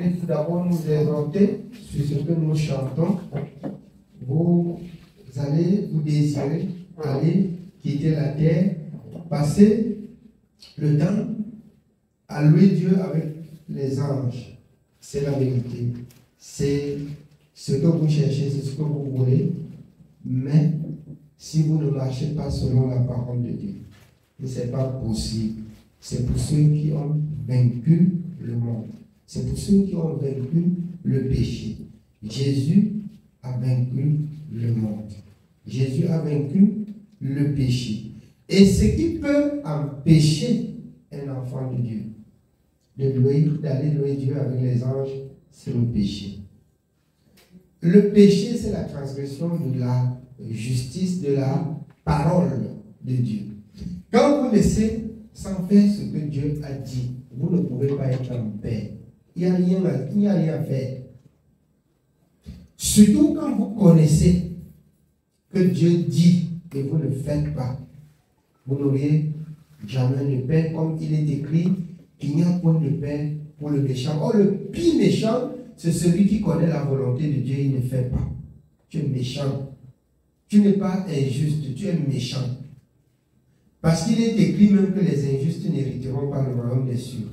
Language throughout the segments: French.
voulais tout d'abord nous exhorter sur ce que nous chantons. Vous allez, vous désirez aller quitter la terre, passer le temps à louer Dieu avec les anges. C'est la vérité. C'est ce que vous cherchez, c'est ce que vous voulez. Mais si vous ne marchez pas selon la parole de Dieu, ce n'est pas possible. C'est pour ceux qui ont vaincu le monde. C'est pour ceux qui ont vaincu le péché. Jésus a vaincu le monde. Jésus a vaincu le péché. Et ce qui peut empêcher un enfant de Dieu d'aller louer Dieu avec les anges, c'est le péché. Le péché, c'est la transgression de la justice, de la parole de Dieu. Quand vous laissez sans faire ce que Dieu a dit, vous ne pouvez pas être en paix. Il n'y a rien à faire. Surtout quand vous connaissez que Dieu dit et vous ne faites pas, vous n'aurez jamais de paix, comme il est écrit qu'il n'y a point de paix pour le méchant. Or, le pire méchant, c'est celui qui connaît la volonté de Dieu et ne fait pas. Tu es méchant. Tu n'es pas injuste, tu es méchant. Parce qu'il est écrit même que les injustes n'hériteront pas le royaume des cieux.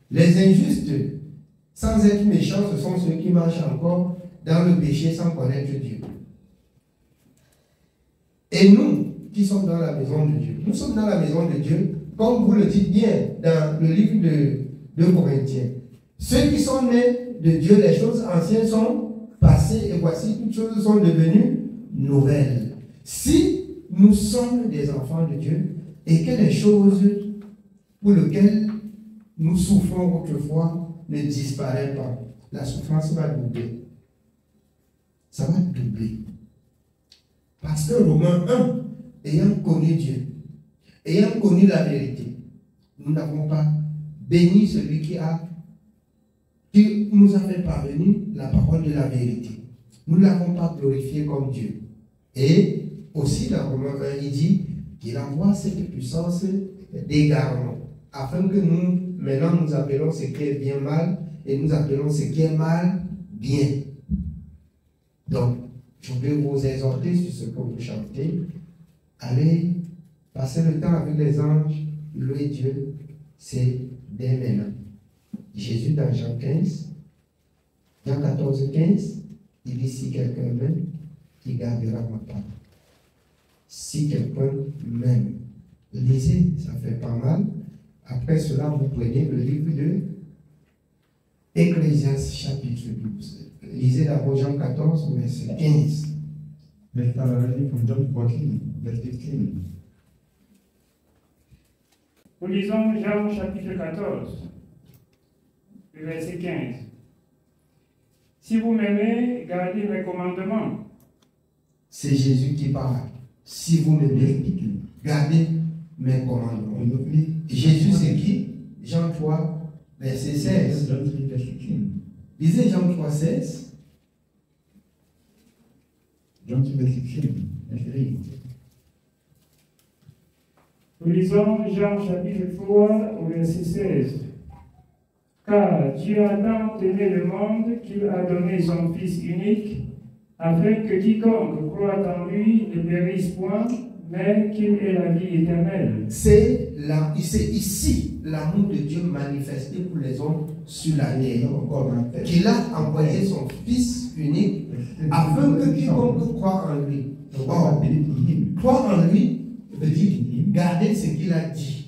Les injustes, sans être méchants, ce sont ceux qui marchent encore dans le péché sans connaître Dieu. Et nous, qui sommes dans la maison de Dieu, nous sommes dans la maison de Dieu, comme vous le dites bien dans le livre de Corinthiens. Ceux qui sont nés de Dieu, les choses anciennes sont passées et voici toutes choses sont devenues nouvelles. Si nous sommes des enfants de Dieu et que les choses pour lesquelles nous souffrons autrefois ne disparaissent pas, la souffrance va doubler. Ça va doubler. Parce que Romains 1, ayant connu Dieu, ayant connu la vérité, nous n'avons pas béni celui qui nous a fait parvenir la parole de la vérité. Nous ne l'avons pas glorifié comme Dieu. Et aussi dans Romains 1, il dit qu'il envoie cette puissance d'égarement, afin que nous, maintenant, nous appelons ce qui est bien mal, et nous appelons ce qui est mal bien. Donc, je vais vous exhorter sur ce que vous chantez. Allez passer le temps avec les anges, louer Dieu, c'est dès maintenant. Jésus dans Jean 15, Jean 14, 15, il dit si quelqu'un m'aime, il gardera ma parole. Si quelqu'un m'aime, lisez, ça fait pas mal. Après cela, vous prenez le livre de Ecclésiaste chapitre 12. Lisez d'abord Jean 14, verset 15. Let's start reading from John 14, verse 15. Nous lisons Jean chapitre 14, verset 15. Si vous m'aimez, gardez mes commandements. C'est Jésus qui parle. Si vous m'aimez, gardez mes commandements. Jésus c'est qui? Jean 3, verset 16. Lisez Jean 3, 16. John 3, verset 16. Nous lisons Jean chapitre 3, verset 16. Car Dieu a tant aimé le monde qu'il a donné son Fils unique, afin que quiconque croit en lui ne périsse point, mais qu'il ait la vie éternelle. C'est ici l'amour de Dieu manifesté pour les hommes sur la terre, qu'il a envoyé son Fils unique, afin que quiconque croit en lui. Or, croire en lui veut dire garder ce qu'il a dit,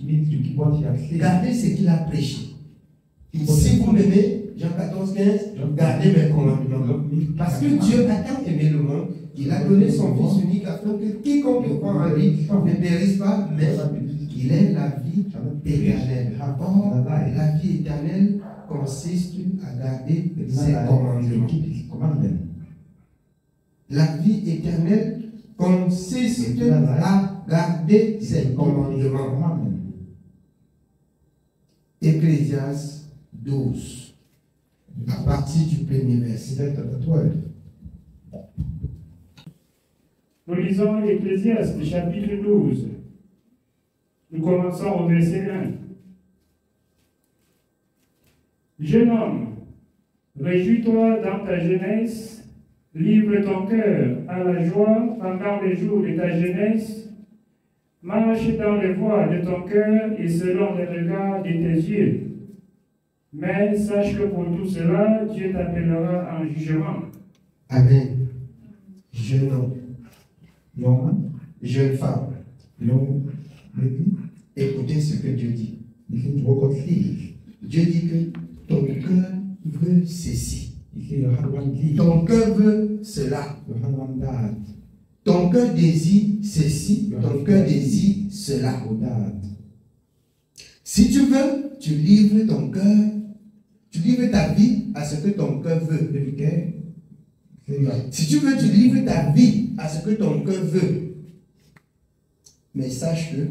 garder ce qu'il a prêché. Si vous m'aimez, Jean 14, 15, gardez mes commandements. Parce que Dieu a tant aimé le monde qu'il a donné son Fils unique afin que quiconque croit en lui ne périsse pas, mais qu'il ait la vie éternelle. Or, la vie éternelle consiste à garder ses commandements. La vie éternelle consiste à garder ses commandements. Ecclésiaste 12, à partir du premier verset. Nous lisons Ecclésiaste chapitre 12. Nous commençons au verset 1. Jeune homme, Réjouis-toi dans ta jeunesse, livre ton cœur à la joie pendant les jours de ta jeunesse. Marche dans les voies de ton cœur et selon les regards de tes yeux. Mais sache que pour tout cela, Dieu t'appellera en jugement. Amen. Jeune homme, Young man, jeune femme, young lady, écoutez ce que Dieu dit. listen to what God says. Dieu dit que ton cœur veut ceci. He says your heart wants this, Ton cœur veut cela. your heart wants that, Ton cœur désire ceci. Ton cœur désire cela. or that. Si tu veux, tu livres ton cœur. Tu livres ta vie à ce que ton cœur veut. If you care, say your Si tu veux, tu livres ta vie à ce que ton cœur veut. Mais sache que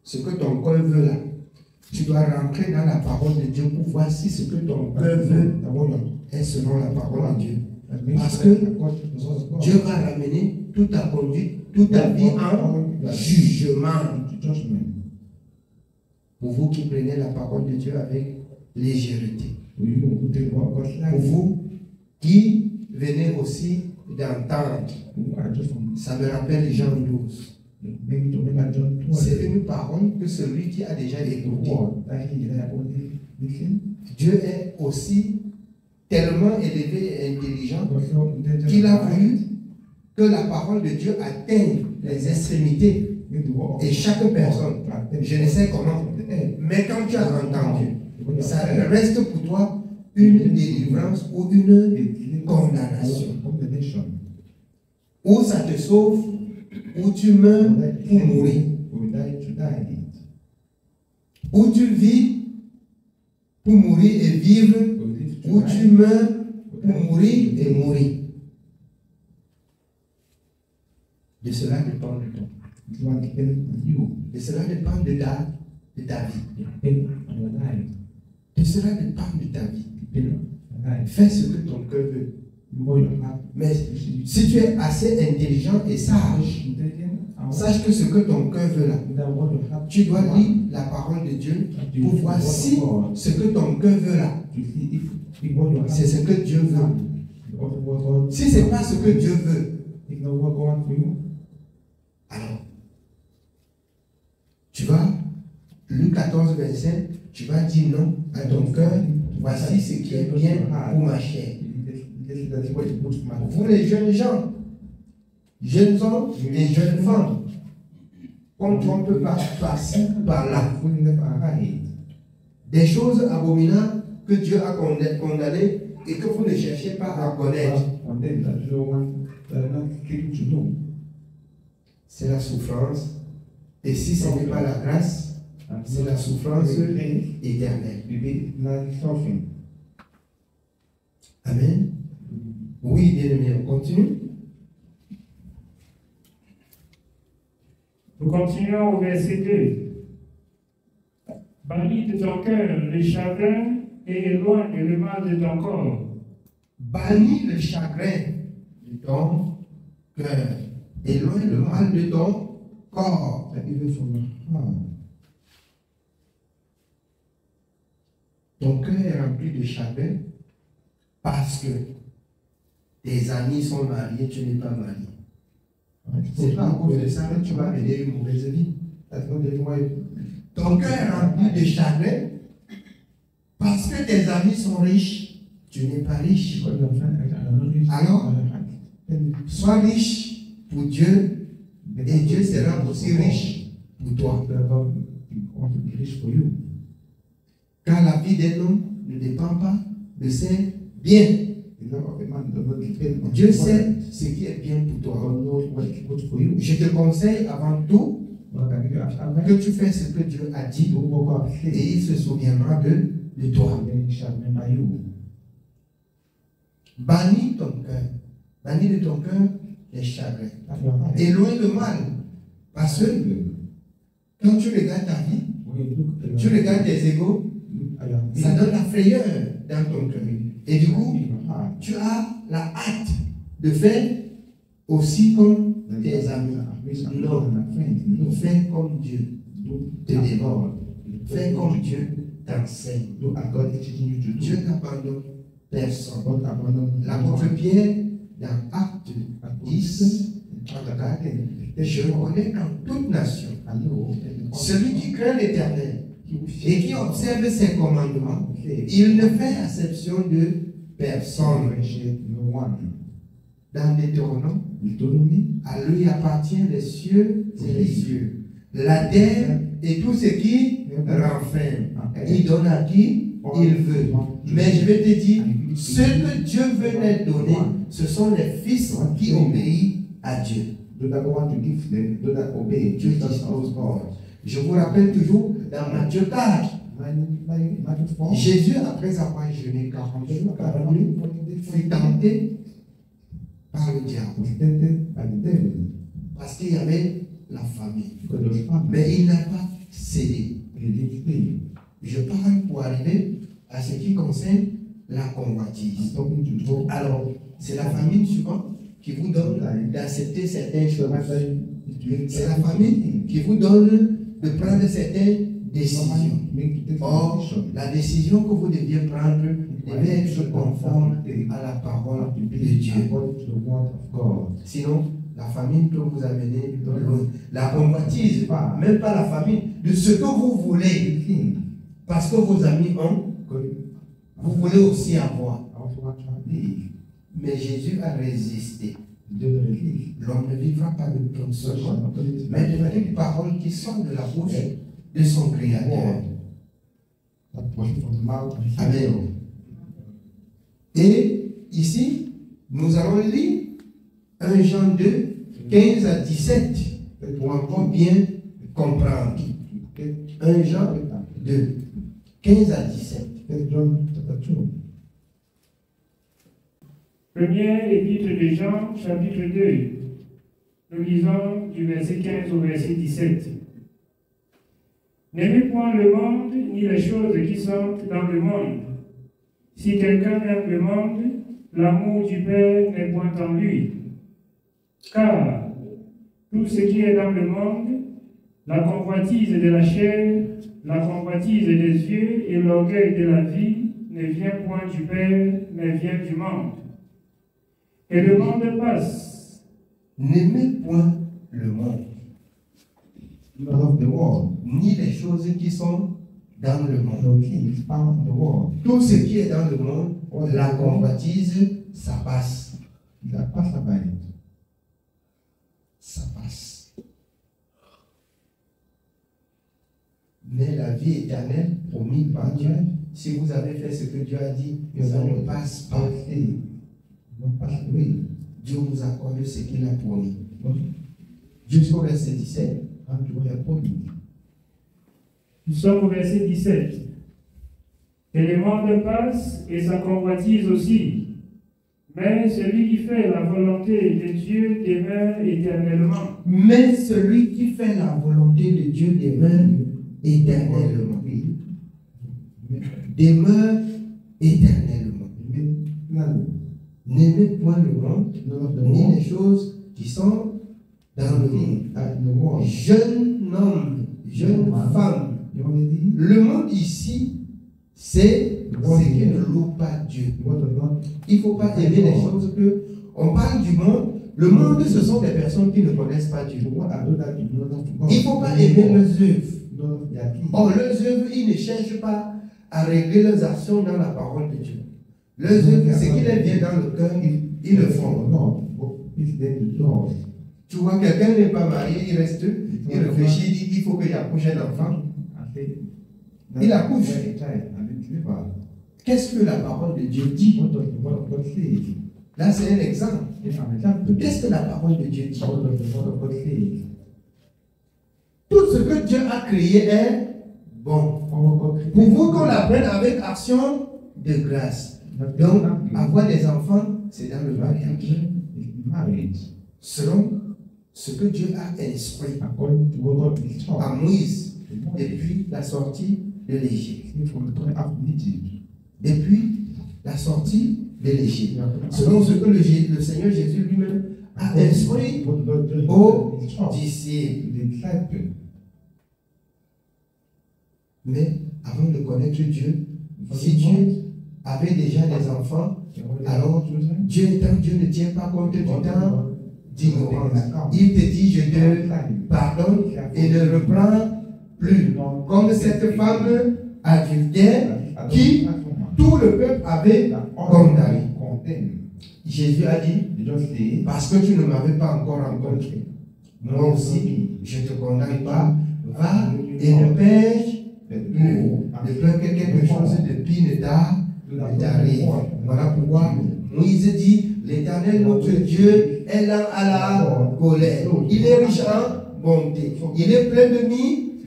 ce que ton cœur veut là, tu dois rentrer dans la parole de Dieu pour voir si ce que ton cœur veut est selon la parole de Dieu. Parce que Dieu va ramener toute ta conduite, toute ta vie en jugement. Pour vous qui prenez la parole de Dieu avec légèreté. Pour vous qui venez aussi d'entendre. Ça me rappelle Jean 12. C'est une parole que celui qui a déjà écouté. Dieu est aussi tellement élevé et intelligent qu'il a voulu que la parole de Dieu atteigne les extrémités et chaque personne. Je ne sais comment, mais quand tu as entendu, ça reste pour toi une délivrance ou une condamnation. Ou ça te sauve, ou tu meurs pour mourir. Ou tu vis pour mourir et vivre, ou tu meurs pour mourir et mourir. De cela dépend de toi. De cela dépend de ta vie. De cela dépend de ta vie. Fais ce que ton cœur veut. Mais si tu es assez intelligent et sage, sache que ce que ton cœur veut là, tu dois lire la parole de Dieu pour voir si ce que ton cœur veut là, c'est ce que Dieu veut. Si ce n'est pas ce que Dieu veut, alors, tu vas, Luc 14, 25, tu vas dire non à ton cœur, voici ce qui est bien pour ma chair. Vous les jeunes gens, jeunes hommes et jeunes femmes, on ne trompe pas par-ci, par-là. Des choses abominables que Dieu a condamnées et que vous ne cherchez pas à connaître. C'est la souffrance. Et si ce n'est pas la grâce, c'est la souffrance éternelle. Amen. Oui, bien-aimé, on continue. Nous continuons au verset 2. Bannis de ton cœur le chagrin et éloigne le mal de ton corps. Bannis le chagrin de ton cœur. Éloigne le mal de ton corps. Ton cœur est rempli de chagrin parce que tes amis sont mariés, tu n'es pas marié. C'est pas à cause de ça que tu vas mener une mauvaise vie. Ton cœur est rempli de chagrin parce que tes amis sont riches, tu n'es pas riche. Alors, sois riche pour Dieu et Dieu sera aussi riche pour toi. Car la vie d'un homme ne dépend pas de ses biens. Dieu sait ce qui est bien pour toi. Je te conseille avant tout que tu fais ce que Dieu a dit et il se souviendra de toi. Bannis ton cœur. Bannis de ton cœur les chagrins. Éloigne le mal. Parce que quand tu regardes ta vie, tu regardes tes égos, ça donne la frayeur dans ton cœur. Et du coup, tu as la hâte de faire aussi comme tes amis. Non, fais comme Dieu te dévore. Fais comme Dieu t'enseigne. Dieu n'abandonne personne. God abandoned L'apôtre Pierre, dans Acte 10, je reconnais qu'en toute nation, celui qui craint l'Éternel et qui observe ses commandements, il ne fait acception de personne. Dans Deutéronome, à lui appartient les cieux et les cieux, la terre et tout ce qui renferme. Il donne à qui il veut. Mais je vais te dire, ce que Dieu veut leur donner, ce sont les fils qui obéissent à Dieu. Dieu dispose pas. Je vous rappelle toujours dans Matthieu 4, Jésus, après avoir jeûné 40 jours, fut tenté par le diable. Parce qu'il y avait la famille. Mais il n'a pas cédé. Je parle pour arriver à ce qui concerne la convoitise. Alors, c'est la famille souvent qui vous donne d'accepter certaines choses. C'est la famille qui vous donne de prendre certaines décisions. Or, la décision que vous deviez prendre devait être conforme à la parole de Dieu. Sinon, la famine peut vous amener loin. La convoitise, même pas la famine, de ce que vous voulez. Parce que vos amis ont, vous voulez aussi avoir. Mais Jésus a résisté. L'homme ne vivra pas de pain seulement, mais de toute parole qui sort de la bouche de son Créateur. Amen. Et ici, nous allons lire 1 Jean 2, 15 à 17, pour encore bien comprendre. 1 Jean 2, 15 à 17. Première épître de Jean, chapitre 2. Nous lisons du verset 15 au verset 17. N'aimez point le monde, ni les choses qui sont dans le monde. Si quelqu'un aime le monde, l'amour du Père n'est point en lui. Car tout ce qui est dans le monde, la convoitise de la chair, la convoitise des yeux et l'orgueil de la vie, ne vient point du Père, mais vient du monde. Et le monde passe. N'aimez point le monde, ni les choses qui sont dans le monde. Tout ce qui est dans le monde, la convoitise, ça passe. Ça passe. Mais la vie éternelle promise par Dieu, si vous avez fait ce que Dieu a dit, ça ne passe pas. Dieu vous accorde ce qu'il a promis. Jusqu'au verset 17. Nous sommes au verset 17. Et le monde passe et sa convoitise aussi. Mais celui qui fait la volonté de Dieu demeure éternellement. Mais celui qui fait la volonté de Dieu demeure éternellement. Demeure éternellement. N'aimez point le monde, ni les choses qui sont dans le monde. Jeune homme, jeune femme, le monde ici, c'est ce qui ne loue pas Dieu. Il ne faut pas aimer les choses que... On parle du monde. Le monde, ce sont des personnes qui ne connaissent pas Dieu. Il ne faut pas aimer leurs œuvres. Or, leurs œuvres, ils ne cherchent pas à régler leurs actions dans la parole de Dieu. Leurs œuvres, ce qui leur vient dans le cœur, ils le font. Tu vois, quelqu'un n'est pas marié, il reste, il réfléchit, il dit qu'il faut qu'il accouche un enfant. Il accouche. Qu'est-ce que la parole de Dieu dit? Là, c'est un exemple. Qu'est-ce que la parole de Dieu dit? Tout ce que Dieu a créé est bon. Pour vous qu'on l'apprenne avec action de grâce. Donc, avoir des enfants, c'est dans le mariage. Selon ce que Dieu a instruit à Moïse depuis la sortie de l'Égypte. Depuis la sortie de l'Égypte. Selon ce que le Seigneur Jésus lui-même a instruit aux disciples. Mais avant de connaître Dieu, si Dieu avait déjà des enfants, alors Dieu ne tient pas compte du temps d'ignorance. Il te dit, je te pardonne et ne reprends plus. Comme cette femme adultère qui tout le peuple avait condamné. Jésus a dit, parce que tu ne m'avais pas encore rencontré, moi aussi, je ne te condamne pas. Va et ne pêche plus. Ne peur que quelque chose de pire ne t'arrive. Voilà pourquoi Moïse dit, l'Éternel notre Dieu est lent à la colère. Il est riche en bonté. Il est plein de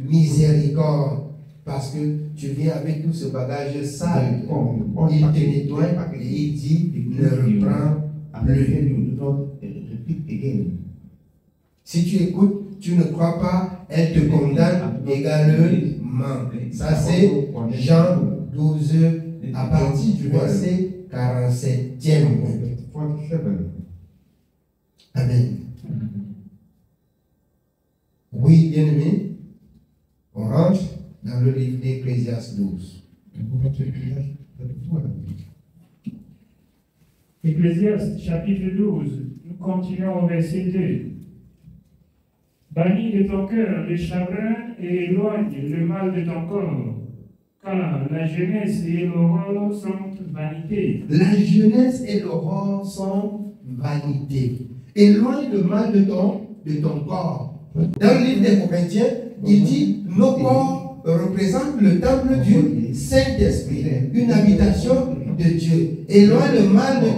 miséricorde. Parce que tu viens avec tout ce bagage sale. Il te nettoie et il dit, ne reprends plus. Si tu écoutes, tu ne crois pas, elle te condamne également. Ça c'est Jean 12, à partir du verset 47e. Amen. Oui, bien-aimé, on rentre dans le livre d'Ecclésiaste 12. Ecclésiaste chapitre 12, nous continuons au verset 2. Bannis de ton cœur le chagrin et éloigne le mal de ton corps, car la jeunesse et l'aurore sont vanité. La jeunesse et l'aurore sont vanité. Éloigne le mal de ton corps. Dans le livre des Corinthiens, il dit, nos corps représentent le temple du Saint-Esprit, une habitation de Dieu. Éloigne le mal de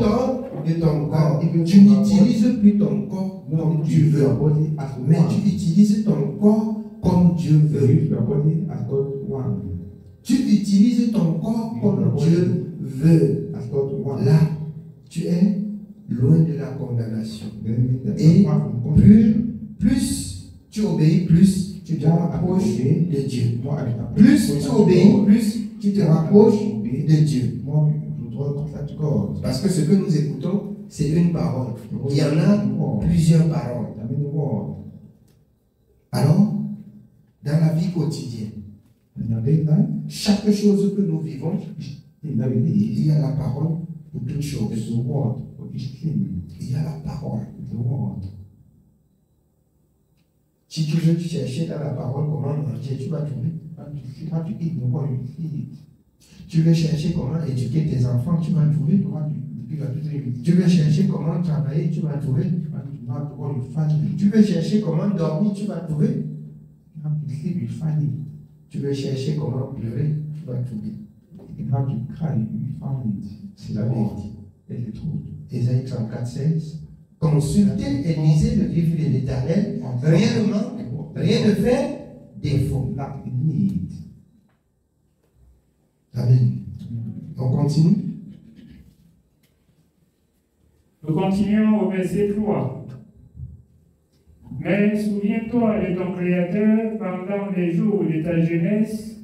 ton corps. Tu n'utilises plus ton corps comme tu veux, mais tu utilises ton corps comme Dieu veut. Tu utilises ton corps comme Dieu veut. Là, tu es loin de la condamnation. Et plus tu obéis, plus tu te rapproches de Dieu. Plus tu obéis, plus tu te rapproches de Dieu. Parce que ce que nous écoutons, c'est une parole. Il y en a plusieurs paroles. Alors, dans la vie quotidienne, chaque chose que nous vivons, il y a la parole pour toutes choses. Il y a la parole. Si tu veux chercher dans la parole comment manger, tu vas trouver. Tu veux chercher comment éduquer tes enfants, tu vas trouver. Tu veux chercher comment travailler, tu vas trouver. Tu veux chercher comment dormir, tu vas trouver. Tu veux chercher comment pleurer, tu vas trouver. C'est la vérité. Ésaïe 34, 16. Consultez et lisez le livre de l'Éternel. Rien ne manque, rien ne fait défaut. Amen. On continue. Nous continuons au verset 3. Mais souviens-toi de ton Créateur pendant les jours de ta jeunesse,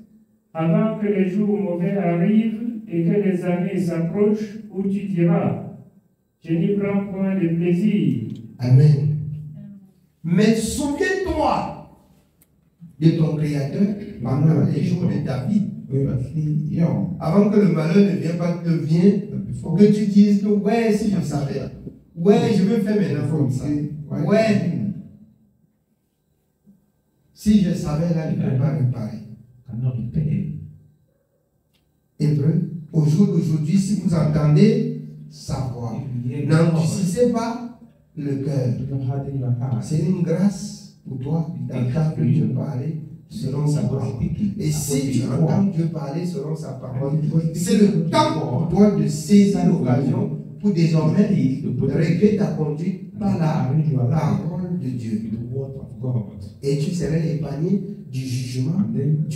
avant que les jours mauvais arrivent et que les années s'approchent où tu diras, je n'y prends point de plaisir. Amen. Mais souviens-toi de ton Créateur pendant les jours de ta vie. Avant que le malheur ne vienne pas te vienne, il faut que tu dises que ouais, si je savais, ouais, je veux faire maintenant comme ça. Ouais. Si je savais, là, je ne peux pas réparer. Hébreu, au jour d'aujourd'hui, si vous entendez sa voix, n'endurcissez pas le cœur. C'est une grâce pour toi d'entendre Dieu parler selon sa parole. Et si tu entends Dieu parler selon sa parole, c'est le temps pour toi de saisir l'occasion pour désormais régler ta conduite par la parole de Dieu. Et tu serais épargné du jugement du monde.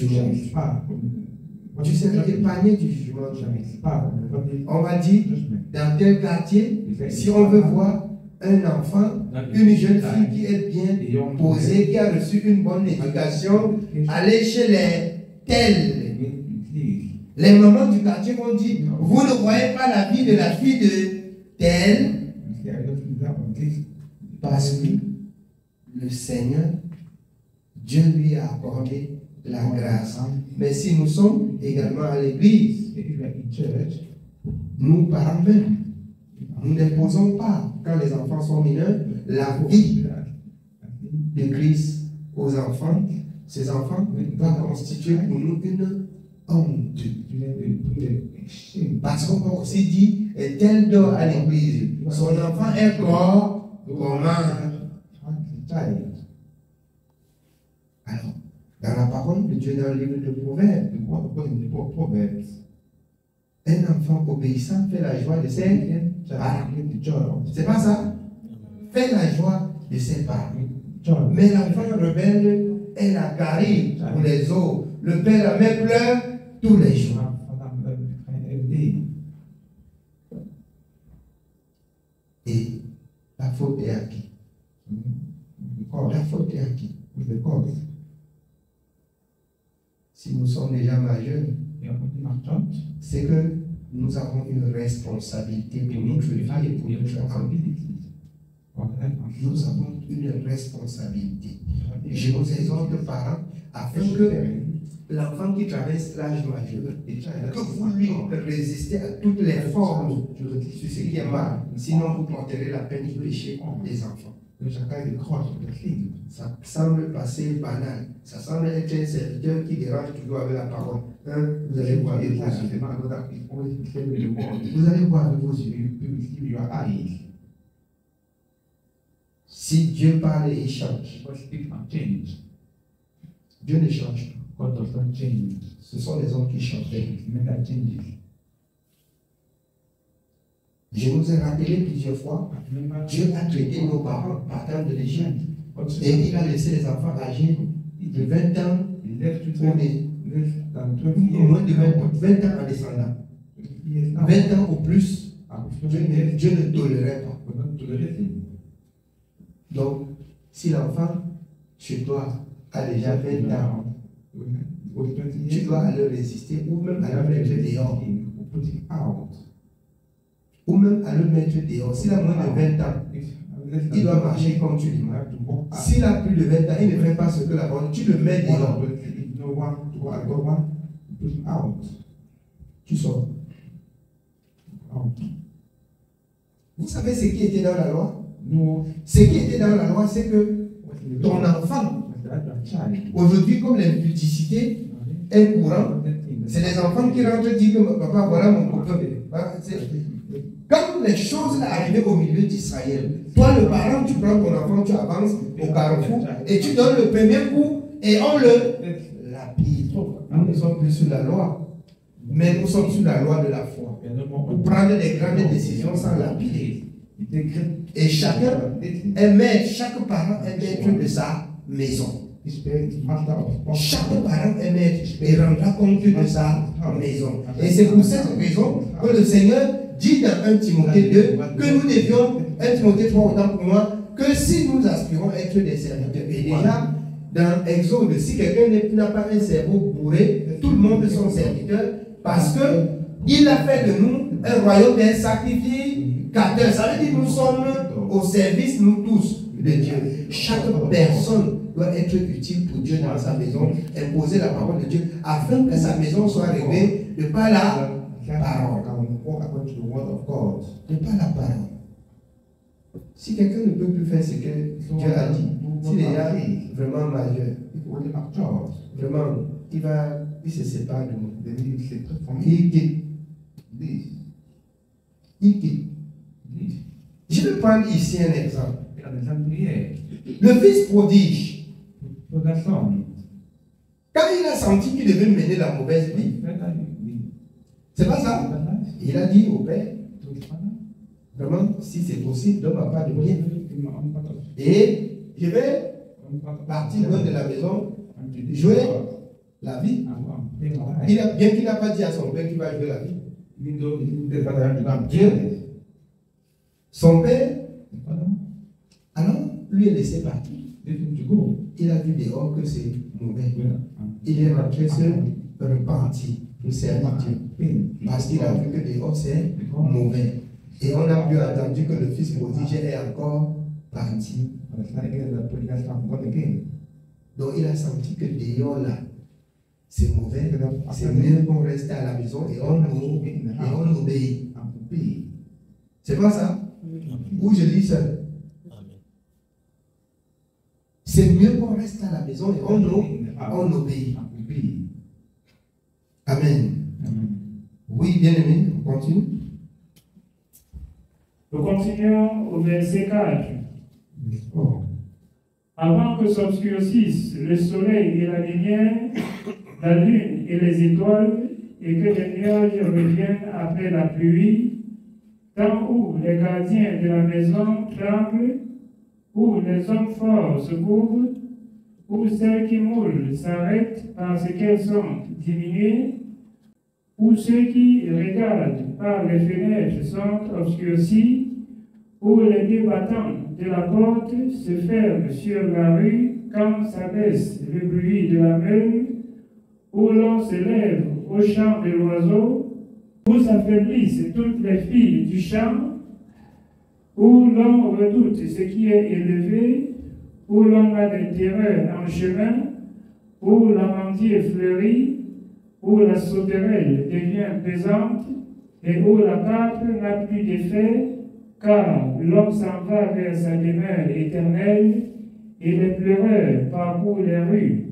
Tu serais épargné du jugement du monde. On va dire, dans tel quartier, si on veut voir un enfant, une jeune fille qui est bien posée, qui a reçu une bonne éducation, aller chez les tels. Les mamans du quartier vont dire, vous ne voyez pas la vie de la fille de tel, parce que le Seigneur, Dieu lui a accordé la grâce. Mais si nous sommes également à l'église, nous parents même, nous n'imposons pas, quand les enfants sont mineurs, la vie de Christ aux enfants. Ces enfants vont constituer pour nous une honte. Parce qu'on peut aussi dire, et tel dort à l'église, son enfant est corps commun. Alors, dans la parole de Dieu, dans le livre de Proverbes, un enfant obéissant fait la joie de ses parents. C'est pas ça? Fait la joie de ses parents. Mais l'enfant rebelle est la carie pour les autres. Le père et la mère pleurent tous les jours. Et la faute est à qui? La faute est à qui? Si nous sommes déjà majeurs, c'est que nous avons une responsabilité pour notre vie et pour notre enfant. Nous avons une responsabilité. Je vous exhorte, parents, afin que l'enfant qui traverse l'âge majeur, que vous lui résistez à toutes les formes sur ce qui est mal. Sinon, vous porterez la peine du péché des enfants. Ça semble passer banal. Ça semble être un serviteur qui dérange toujours avec la parole. Hein? Vous allez voir avec vos yeux. Vous allez voir avec vos yeux. Si Dieu parle et il change, Dieu ne change pas. Ce sont les hommes qui changent. Je nous ai rappelé plusieurs fois, Dieu a traité nos parents partant de l'Égypte. Et il a laissé les enfants âgés de 20 ans au moins de 20 ans en descendant. 20 ans ou plus, Dieu ne tolérait pas. Donc, si l'enfant chez toi a déjà 20 ans, tu dois aller résister ou même aller le mettre dehors. Ou même à le mettre dehors. S'il a moins de 20 ans, il doit marcher comme tu lui demandes. S'il a plus de 20 ans, il ne fait pas ce que la parole, tu le mets dehors. Tu sors. Vous savez ce qui était dans la loi? Ce qui était dans la loi, c'est que ton enfant, aujourd'hui, comme l'impudicité est courante, c'est les enfants qui rentrent et disent que papa, voilà mon copain. Quand les choses arrivaient au milieu d'Israël, toi le parent, tu prends ton enfant, tu avances au carrefour et tu donnes le premier coup et on le lapide. Nous ne sommes plus sous la loi, mais nous sommes sous la loi de la foi. Pour prendre des grandes décisions sans lapider. Et chacun est maître, chaque parent est maître de sa maison. Chaque parent est maître et rendra compte de sa maison. Et c'est pour cette raison que le Seigneur dit dans 1 Timothée 2 que nous devions, 1 Timothée 3 autant pour moi, que si nous aspirons à être des serviteurs, et déjà dans Exode, si quelqu'un n'a pas un cerveau bourré, tout le monde est son serviteur, parce qu'il a fait de nous un royaume d'un sacrificateur. Ça veut dire que nous sommes au service, nous tous, de Dieu. Chaque personne doit être utile pour Dieu dans sa maison, imposer la parole de Dieu, afin que sa maison soit réglée de par la parole. De par la parole. Si quelqu'un ne peut plus faire ce que Dieu a dit, s'il est vraiment majeur, vraiment, il se sépare de nous. Il quitte. Il quitte. Je vais prendre ici un exemple. Le fils prodige, quand il a senti qu'il devait mener la mauvaise vie, c'est pas ça. Il a dit au père, vraiment, si c'est possible, donne ma part de bien. Et je vais partir loin de la maison, jouer la vie. Bien qu'il n'a pas dit à son père qu'il va jouer la vie. Dieu. Son père, alors, lui est laissé partir. Il a vu dehors que c'est mauvais. Il est rentré se repentir pour servir Dieu. Parce qu'il a vu que dehors c'est mauvais. Et on a plus entendu que le fils prodige est encore parti. Donc il a senti que dehors là, c'est mauvais. C'est mieux qu'on reste à la maison et on obéit. C'est pas ça? Ou je lis seul. C'est mieux qu'on reste à la maison et on obéit. Amen. Oui, bien aimé, on continue. Nous continuons au verset 4. Avant que s'obscurcissent le soleil et la lumière, la lune et les étoiles, et que les nuages reviennent après la pluie, tant où les gardiens de la maison tremblent, où les hommes forts se couvrent, où celles qui moulent s'arrêtent parce qu'elles sont diminuées, où ceux qui regardent par les fenêtres sont obscurcis, où les deux battants de la porte se ferment sur la rue quand s'abaisse le bruit de la meule, où l'on se lève au chant de l'oiseau, où s'affaiblissent toutes les filles du champ, où l'on redoute ce qui est élevé, où l'on a des terreurs en chemin, où l'amandier fleurit, où la sauterelle devient pesante, et où la pape n'a plus d'effet, car l'homme s'en va vers sa demeure éternelle, et les pleureurs parcourent les rues.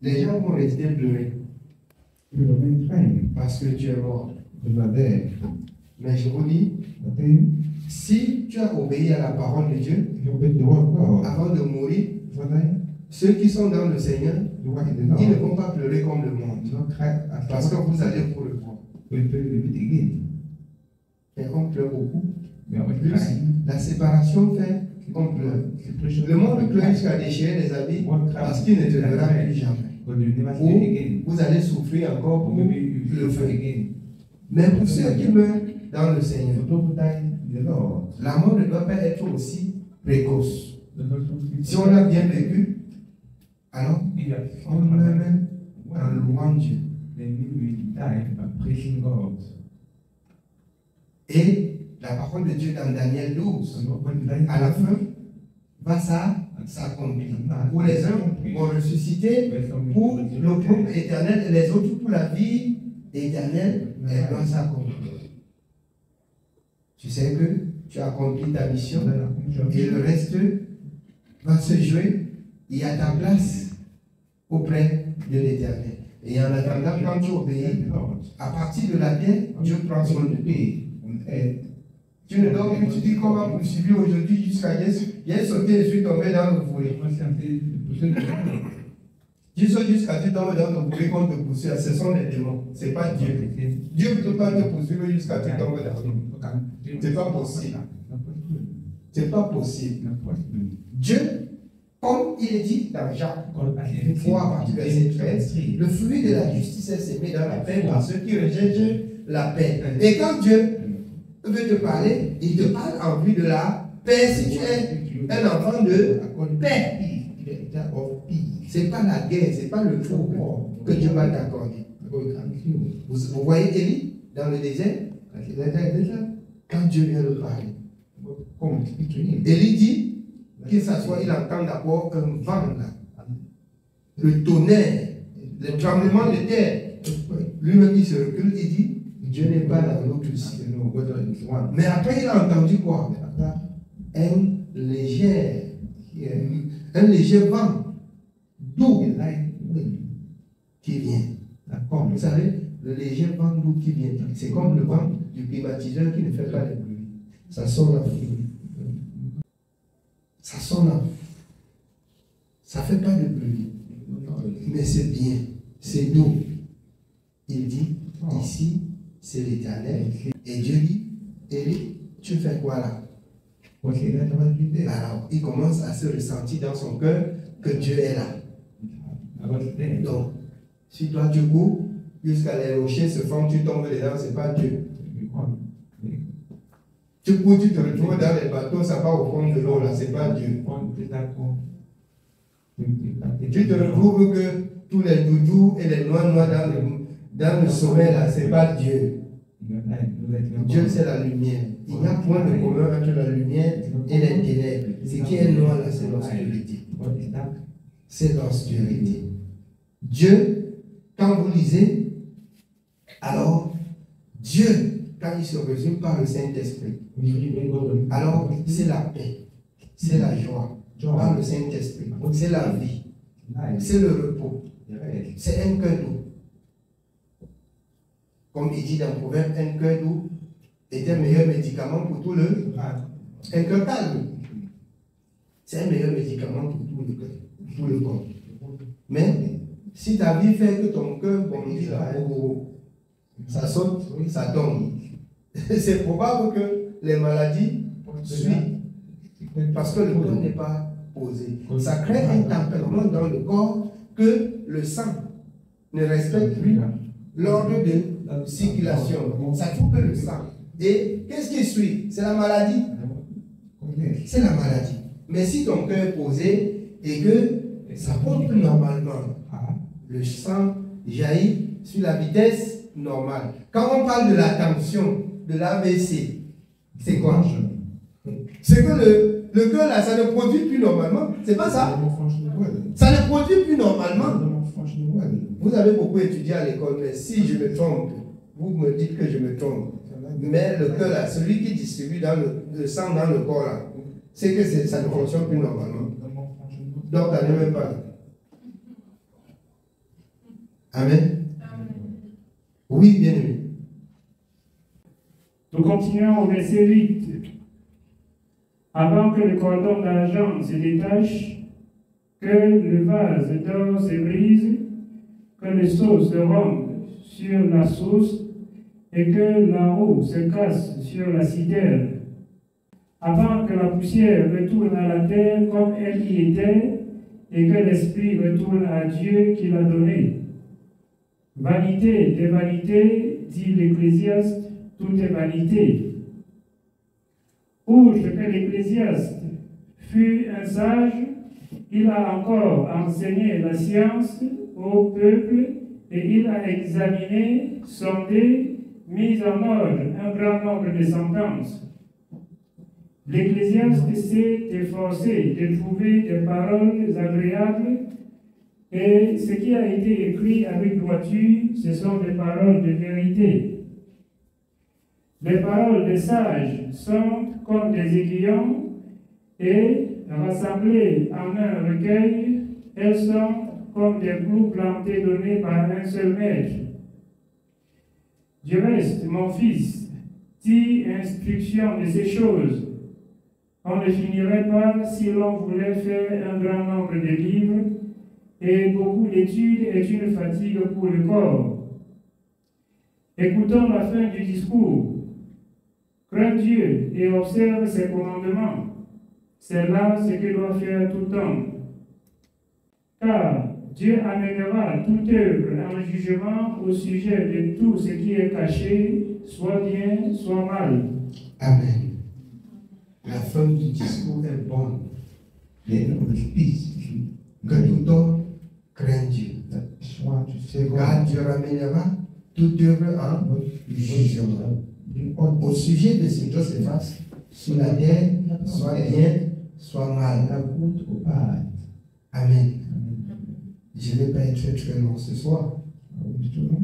Les gens vont rester pleurer parce que tu es mort. Mais je vous dis, si tu as obéi à la parole de Dieu, avant de mourir, ceux qui sont dans le Seigneur, ils ne vont pas pleurer comme le monde, parce que vous allez vous revoir. Et on pleure beaucoup. La séparation fait qu'on pleure. Le monde pleure jusqu'à déchirer les habits parce qu'il ne te verra plus jamais. Ou vous allez souffrir encore pour le feu. Mais pour ceux qui meurent dans le Seigneur, la mort ne doit pas être aussi précoce. Si on a bien vécu, alors on meurt même en louant Dieu. Et la parole de Dieu dans Daniel 12, à la fin, va s'accomplir. Où les uns vont ressusciter pour le groupe éternel et les autres pour la vie éternelle, elle doit s'accomplir. Tu sais que tu as accompli ta mission et le reste va se jouer. Il y a ta place auprès de l'éternel. Et en attendant, quand tu obéis, à partir de la terre, Dieu prend soin de toi. Tu ne dors plus, tu dis comment vous suivez aujourd'hui jusqu'à hier sauté et je suis tombé dans le fourré. Tu sautes jusqu'à tu tombes dans le fourré qu'on te poursuit. Ce sont les démons, ce n'est pas Dieu. Dieu ne peut pas te poursuivre jusqu'à tu tombes dans le fourré. Ce n'est pas possible. Ce n'est pas possible. Dieu, comme il est dit dans Jacques 3, à partir du verset 13, le fruit de la justice est semé dans la paix par ceux qui recherchent la paix. Et quand Dieu veut te parler, il te parle en vue de la paix si tu es un enfant de paix. Ce n'est pas la guerre, ce n'est pas le trouble que Dieu va t'accorder. Vous voyez Élie dans le désert? Quand Dieu vient le parler, Élie dit qu'il s'assoit, il entend d'abord un vent là, le tonnerre, le tremblement de terre. Lui-même il se recule et dit Dieu n'est pas dans l'autre ciel. Mais après il a entendu quoi? Un léger vent doux qui vient. Vous savez, le léger vent doux qui vient, c'est comme le vent du climatiseur qui ne fait pas de bruit. Ça sonne là. Ça sonne là. Ça ne fait pas de bruit. Mais c'est bien. C'est doux. Il dit, ici, c'est l'Éternel. Et Dieu dit, Élie, tu fais quoi là? Alors, il commence à se ressentir dans son cœur que Dieu est là. Donc, si toi tu cours, jusqu'à les rochers se font, tu tombes dedans, ce n'est pas Dieu. Tu cours, tu te retrouves dans les bateaux, ça va au fond de l'eau, là, ce n'est pas Dieu. Tu te retrouves que tous les doudous et les noirs dans le sommet, là, ce n'est pas Dieu. Dieu, c'est la lumière. Il n'y a point de commun entre la lumière et les ténèbres. Ce qui est noir, là, c'est l'obscurité. C'est l'obscurité. Dieu quand vous lisez, alors Dieu, quand il se résume par le Saint-Esprit, alors c'est la paix, c'est la joie, par le Saint-Esprit, c'est la vie, c'est le repos, c'est un cœur doux. Comme il dit dans le proverbe, un cœur doux est un meilleur médicament pour tout le... Un cœur calme, c'est un meilleur médicament pour tout le cœur, tout le corps. Mais si ta vie fait que ton cœur bondit, ça saute, ça tombe, c'est probable que les maladies suivent. Parce que le cœur n'est pas posé. Ça crée un tempérament dans le corps que le sang ne respecte plus l'ordre de circulation. Ça trouve que le sang. Et qu'est-ce qui suit? C'est la maladie. C'est la maladie. Mais si ton cœur est posé et que ça pompe normalement, le sang jaillit sur la vitesse normale. Quand on parle de la tension, de l'AVC, c'est quoi? C'est que le cœur là, ça ne produit plus normalement. C'est pas ça? Ça ne produit plus normalement. Vous avez beaucoup étudié à l'école, mais si je me trompe, vous me dites que je me trompe. Mais le cœur là, celui qui distribue dans le sang dans le corps là, c'est que ça ne fonctionne plus normalement. Donc, ça n'est même pas. Amen. Oui, bien aimé. Nous continuons au verset 8. Avant que le cordon d'argent se détache, que le vase d'or se brise, que le seau se rompe sur la source et que la roue se casse sur la citerne, avant que la poussière retourne à la terre comme elle y était et que l'esprit retourne à Dieu qui l'a donné. Vanité des vanités, dit l'Ecclésiaste, tout est vanité. Outre que l'Ecclésiaste fut un sage, il a encore enseigné la science au peuple et il a examiné, sondé, mis en ordre un grand nombre de sentences. L'Ecclésiaste s'est efforcé de trouver des paroles agréables et ce qui a été écrit avec droiture, ce sont des paroles de vérité. Les paroles des sages sont comme des aiguillons et rassemblées en un recueil, elles sont comme des clous plantés donnés par un seul maître. Du reste, mon fils, tire instruction de ces choses. On ne finirait pas si l'on voulait faire un grand nombre de livres, et beaucoup d'études est une fatigue pour le corps. Écoutons la fin du discours. Crains Dieu et observe ses commandements. C'est là ce que doit faire tout homme. Car Dieu amènera toute œuvre en jugement au sujet de tout ce qui est caché, soit bien, soit mal. Amen. La fin du discours est bonne. Que tout homme craigne Dieu. Car Dieu ramènera toute œuvre en jugement. Au sujet de ce qui se passe sur la terre, soit bien, soit mal. Amen. Je ne vais pas être très long ce soir.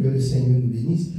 Que le Seigneur nous bénisse.